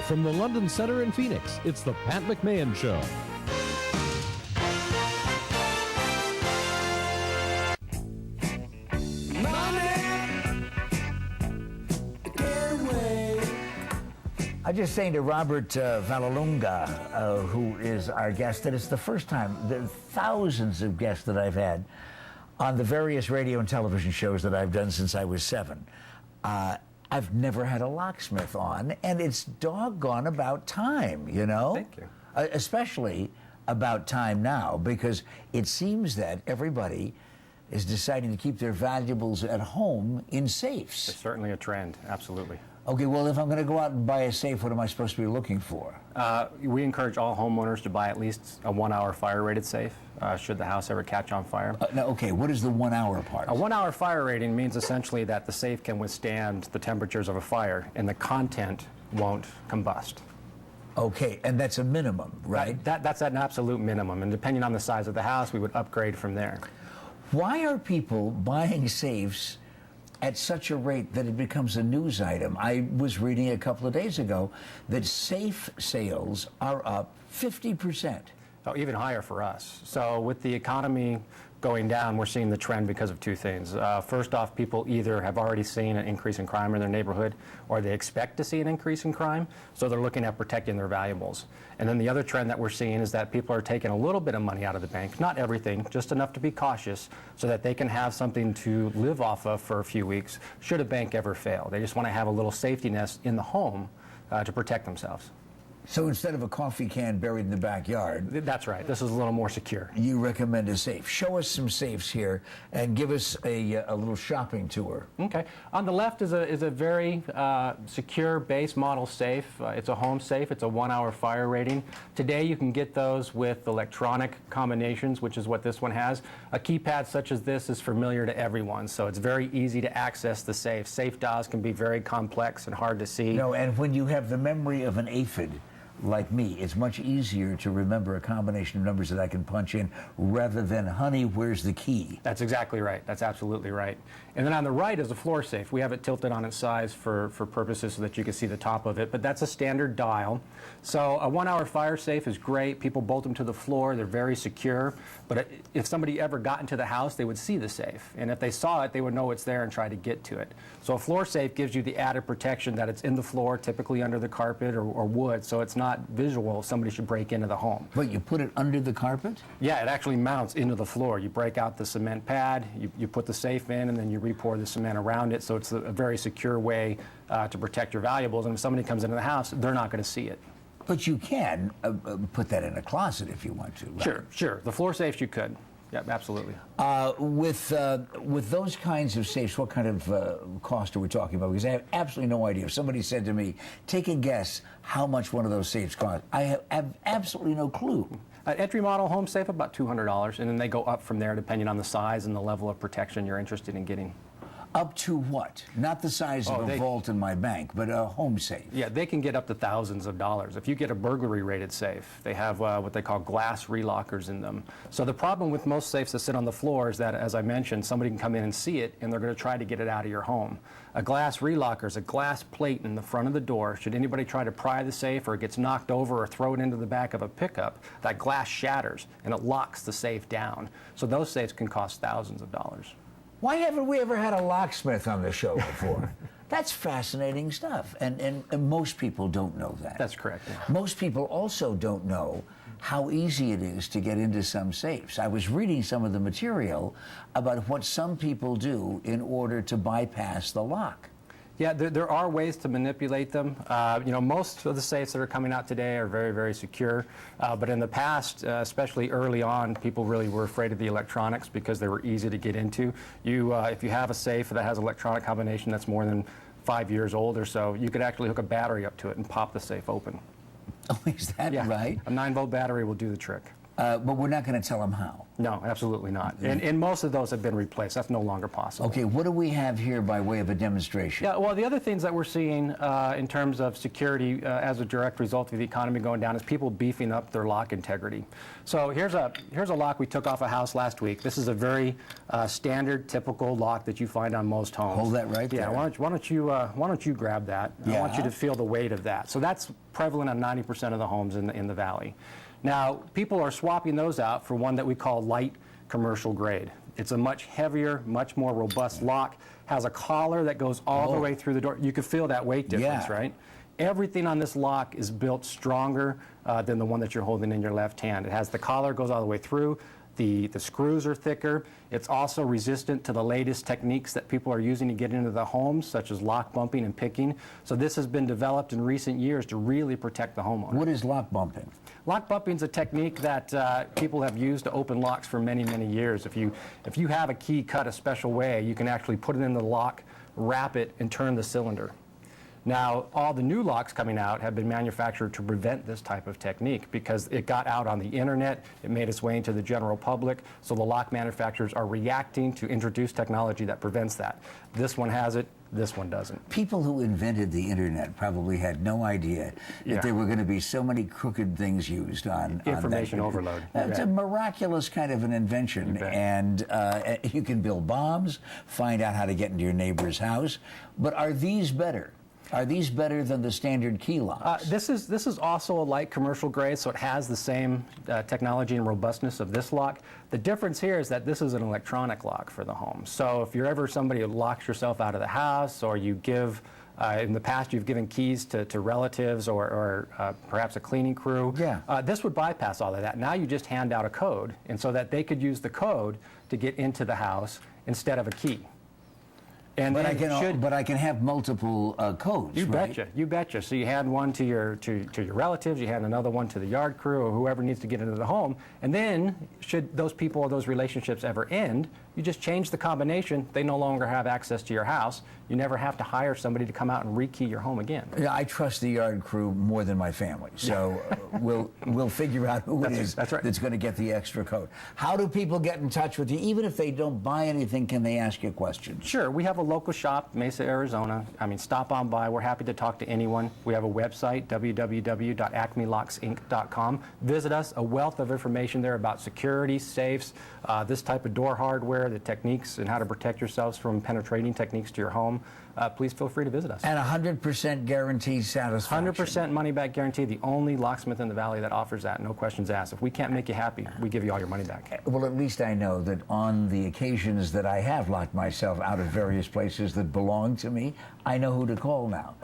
From the London Center in Phoenix, it's the Pat McMahon Show. I'm just saying to Robert Vallelunga, who is our guest, that it's the first time, the thousands of guests that I've had on the various radio and television shows that I've done since I was 7. I've never had a locksmith on, and it's doggone about time, you know? Thank you. Especially about time now, because it seems that everybody is deciding to keep their valuables at home in safes. It's certainly a trend, absolutely. Okay, well, if I'm going to go out and buy a safe, what am I supposed to be looking for? We encourage all homeowners to buy at least a 1-hour fire-rated safe, should the house ever catch on fire. Now, okay, what is the 1-hour part? A 1-hour fire rating means essentially that the safe can withstand the temperatures of a fire and the content won't combust. Okay, and that's a minimum, right? That's an absolute minimum, and depending on the size of the house, we would upgrade from there. Why are people buying safes at such a rate that it becomes a news item? I was reading a couple of days ago that safe sales are up 50%. Oh, even higher for us. So with the economy going down, we're seeing the trend because of two things. First off, people either have already seen an increase in crime in their neighborhood or they expect to see an increase in crime, so they're looking at protecting their valuables. And then the other trend that we're seeing is that people are taking a little bit of money out of the bank, not everything, just enough to be cautious so that they can have something to live off of for a few weeks should a bank ever fail. They just want to have a little safety nest in the home to protect themselves. So instead of a coffee can buried in the backyard... That's right. This is a little more secure. You recommend a safe. Show us some safes here and give us a little shopping tour. Okay. On the left is a very secure base model safe. It's a home safe. It's a 1-hour fire rating. Today you can get those with electronic combinations, which is what this one has. A keypad such as this is familiar to everyone, so it's very easy to access the safe. Safe dials can be very complex and hard to see. No, and when you have the memory of an aphid, like me, it's much easier to remember a combination of numbers that I can punch in rather than, honey, where's the key? That's exactly right. That's absolutely right. And then on the right is a floor safe. We have it tilted on its size for purposes so that you can see the top of it, but that's a standard dial. So a 1-hour fire safe is great. People bolt them to the floor. They're very secure. But if somebody ever got into the house, they would see the safe. And if they saw it, they would know it's there and try to get to it. So a floor safe gives you the added protection that it's in the floor, typically under the carpet or wood, so it's not visual. Somebody should break into the home. But you put it under the carpet? Yeah, it actually mounts into the floor. You break out the cement pad, you put the safe in, and then you re-pour the cement around it, so it's a very secure way to protect your valuables. And if somebody comes into the house, they're not going to see it. But you can put that in a closet if you want to, right? Sure. The floor safes you could. Yeah, absolutely. With those kinds of safes, what kind of cost are we talking about? Because I have absolutely no idea. If somebody said to me, take a guess how much one of those safes costs, I have absolutely no clue. Entry model home safe, about $200, and then they go up from there depending on the size and the level of protection you're interested in getting. Up to what? Not the size of a vault in my bank, but a home safe. Yeah, they can get up to thousands of dollars. If you get a burglary rated safe, they have what they call glass relockers in them. So the problem with most safes that sit on the floor is that, as I mentioned, somebody can come in and see it and they're going to try to get it out of your home. A glass relocker is a glass plate in the front of the door. Should anybody try to pry the safe or it gets knocked over or throw it into the back of a pickup, that glass shatters and it locks the safe down. So those safes can cost thousands of dollars. Why haven't we ever had a locksmith on the show before? That's fascinating stuff, and most people don't know that. That's correct. Yeah. Most people also don't know how easy it is to get into some safes. I was reading some of the material about what some people do in order to bypass the lock. Yeah, there are ways to manipulate them. Most of the safes that are coming out today are very, very secure. But in the past, especially early on, people really were afraid of the electronics because they were easy to get into. If you have a safe that has electronic combination that's more than 5 years old or so, you could actually hook a battery up to it and pop the safe open. Oh, is that right? A 9-volt battery will do the trick. But we're not going to tell them how. No, absolutely not. And most of those have been replaced. That's no longer possible. Okay, what do we have here by way of a demonstration? Yeah, well, the other things that we're seeing in terms of security as a direct result of the economy going down is people beefing up their lock integrity. So here's a lock we took off a house last week. This is a very standard, typical lock that you find on most homes. Hold that right there. Yeah, why don't you grab that? Yeah. I want you to feel the weight of that. So that's prevalent on 90% of the homes in the valley. Now, people are swapping those out for one that we call light commercial grade. It's a much heavier, much more robust lock, has a collar that goes all the way through the door. You can feel that weight difference, right? Everything on this lock is built stronger than the one that you're holding in your left hand. It has the collar goes all the way through. The screws are thicker. It's also resistant to the latest techniques that people are using to get into the homes, such as lock bumping and picking. So this has been developed in recent years to really protect the homeowner. What is lock bumping? Lock bumping is a technique that people have used to open locks for many, many years. If you have a key cut a special way, you can actually put it in the lock, wrap it, and turn the cylinder. Now, all the new locks coming out have been manufactured to prevent this type of technique because it got out on the internet, it made its way into the general public, so the lock manufacturers are reacting to introduce technology that prevents that. This one has it, this one doesn't. People who invented the internet probably had no idea that there were going to be so many crooked things used on information overload. It's a miraculous kind of an invention, and you can build bombs, find out how to get into your neighbor's house. But are these better? Are these better than the standard key locks? This is also a light commercial grade, so it has the same technology and robustness of this lock. The difference here is that this is an electronic lock for the home. So if you're ever somebody who locks yourself out of the house, or you give, in the past you've given keys to relatives or perhaps a cleaning crew, this would bypass all of that. Now you just hand out a code, and so that they could use the code to get into the house instead of a key. And but I can have multiple codes. You right? betcha, you betcha. So you hand one to your relatives, you hand another one to the yard crew or whoever needs to get into the home, and then should those people or those relationships ever end, you just change the combination. They no longer have access to your house. You never have to hire somebody to come out and rekey your home again. Yeah, I trust the yard crew more than my family, so we'll figure out who it is that's going to get the extra code. How do people get in touch with you? Even if they don't buy anything, can they ask you questions? Sure. We have a local shop, Mesa, Arizona. I mean, stop on by. We're happy to talk to anyone. We have a website, www.acmelocksinc.com. Visit us. A wealth of information there about security, safes, this type of door hardware, the techniques, and how to protect yourselves from penetrating techniques to your home. Please feel free to visit us. And 100% guaranteed satisfaction. 100% money-back guarantee. The only locksmith in the valley that offers that. No questions asked. If we can't make you happy, we give you all your money back. Well, at least I know that on the occasions that I have locked myself out of various places that belong to me, I know who to call now.